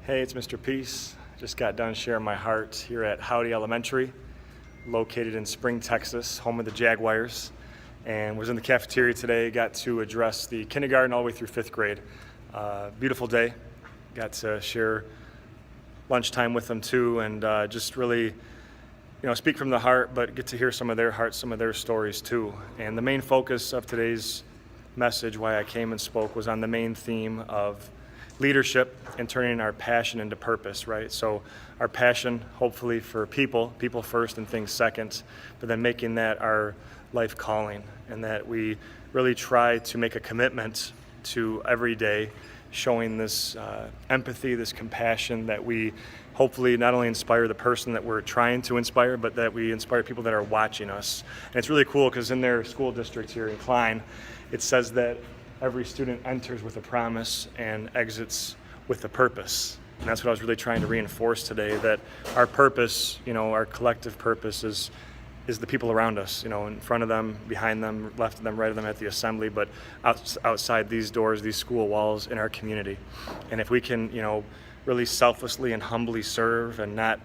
Hey, it's Mr. Peace. Just got done sharing my heart here at Haude Elementary, located in Spring, Texas, home of the Jaguars. And was in the cafeteria today, got to address the kindergarten all the way through 5th grade. Beautiful day. Got to share lunchtime with them too, and just really, speak from the heart, but get to hear some of their hearts, some of their stories too. And the main focus of today's message, why I came and spoke, was on the main theme of leadership and turning our passion into purpose, right? So our passion, hopefully for people first and things second, but then making that our life calling, and that we really try to make a commitment to every day showing this empathy, this compassion, that we hopefully not only inspire the person that we're trying to inspire, but that we inspire people that are watching us. And it's really cool because in their school district here in Klein, it says that every student enters with a promise and exits with a purpose. And that's what I was really trying to reinforce today, that our purpose, our collective purpose is the people around us, in front of them, behind them, left of them, right of them at the assembly, but outside these doors, these school walls in our community. And if we can, really selflessly and humbly serve and not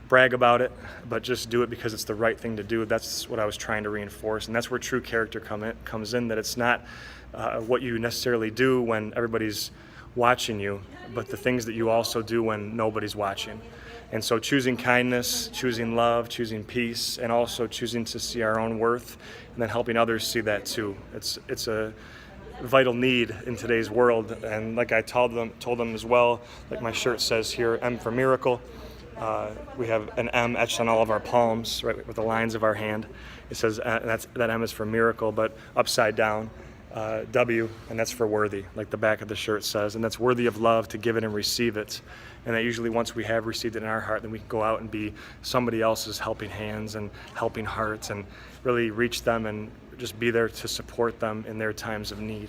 brag about it, but just do it because it's the right thing to do, that's what I was trying to reinforce. And that's where true character comes in, that it's not what you necessarily do when everybody's watching you, but the things that you also do when nobody's watching. And so choosing kindness, choosing love, choosing peace, and also choosing to see our own worth, and then helping others see that too. It's a vital need in today's world. And like I told them as well, like my shirt says here, M for miracle. We have an M etched on all of our palms, right, with the lines of our hand. It says that M is for miracle, but upside down. W, and that's for worthy, like the back of the shirt says, and that's worthy of love, to give it and receive it. And that usually once we have received it in our heart, then we can go out and be somebody else's helping hands and helping hearts, and really reach them and just be there to support them in their times of need.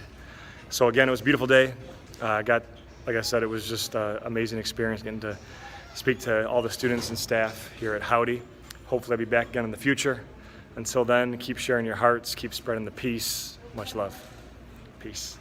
So again, it was a beautiful day. Like I said, it was just an amazing experience getting to speak to all the students and staff here at Haude. Hopefully I'll be back again in the future. Until then, keep sharing your hearts, keep spreading the peace. Much love. Peace.